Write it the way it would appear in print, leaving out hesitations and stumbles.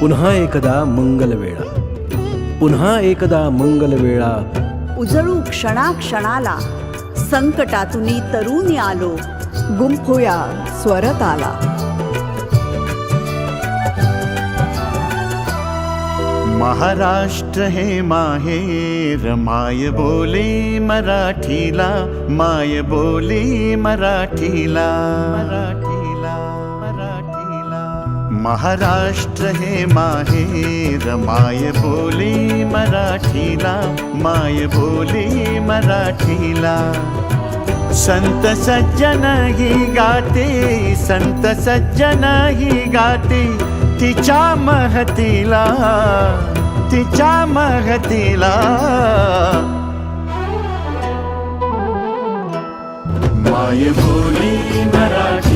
पुन्हा एकदा मंगलवेळा, पुन्हा एकदा मंगलवेळा. उजळू क्षणाक्षणाला, संकटातूनी तरुणी आलो, गुंफूया स्वरताला. महाराष्ट्र हे माहेर, माय बोली मराठीला, माय बोली मराठीला, मराठीला, मराठीला. महाराष्ट्र हे माहेर, माय बोली मराठीला, माय बोली मराठीला. संत सज्जन ही गाते, संत सज्जन ही गाते, तिच्या महतीला, तिच्या महतीला. माय बोली मराठी.